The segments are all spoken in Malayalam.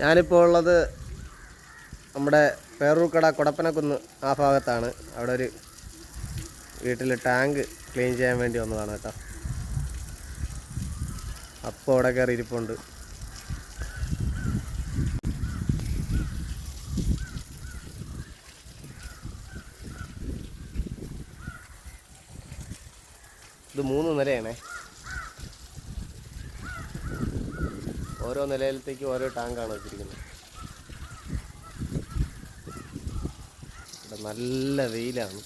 ഞാനിപ്പോൾ ഉള്ളത് നമ്മുടെ പേരൂർക്കട കൊടപ്പനക്കുന്ന് ആ ഭാഗത്താണ്. അവിടെ ഒരു വീട്ടിൽ ടാങ്ക് ക്ലീൻ ചെയ്യാൻ വേണ്ടി വന്നതാണ് കേട്ടോ. അപ്പോൾ അവിടെ കയറി ഇരിപ്പുണ്ട്. ഇത് 3 നിലയാണേ. ഓരോ നിലയിലത്തേക്കും ഓരോ ടാങ്കാണ് വെച്ചിരിക്കുന്നത്. ഇവിടെ നല്ല വെയിലാണ്,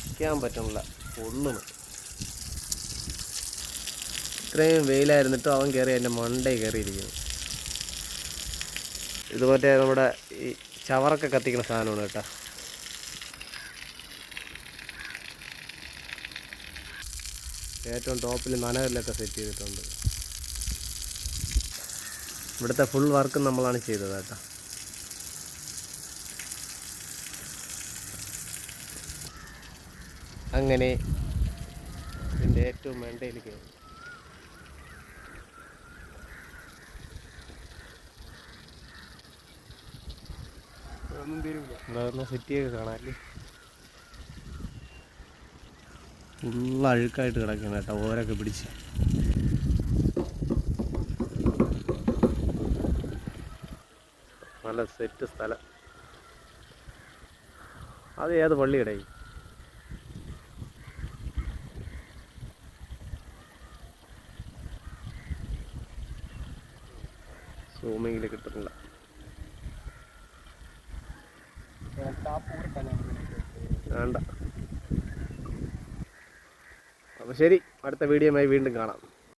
നിൽക്കാൻ പറ്റണില്ല, പൊള്ളുന്നു. ഇത്രയും വെയിലായിരുന്നിട്ടും അവൻ കയറി എൻ്റെ മണ്ടയിൽ കയറിയിരിക്കുന്നു. ഇത് മറ്റേ നമ്മുടെ ഈ ചവറൊക്കെ കത്തിക്കുന്ന സാധനമാണ് കേട്ടോ. ഏറ്റവും ടോപ്പിൽ നനകല്ലൊക്കെ സെറ്റ് ചെയ്തിട്ടുണ്ട്. ഇവിടുത്തെ ഫുൾ വർക്കും നമ്മളാണ് ചെയ്തത് കേട്ടോ. അങ്ങനെ ഇതിൻ്റെ ഏറ്റവും മണ്ടയിൽ കയറി. അതൊന്നും സെറ്റിയൊക്കെ കാണാല്ലേ. ഫുള്ള് അഴുക്കായിട്ട് കിടക്കണം കേട്ടോ, ഓരൊക്കെ പിടിച്ച്. നല്ല സെറ്റ് സ്ഥലം. അത് ഏത് പള്ളിയുടെ സൂമിങ്ങിൽ കിട്ടുന്നില്ല. വേണ്ട. അപ്പോൾ ശരി, അടുത്ത വീഡിയോയുമായി വീണ്ടും കാണാം.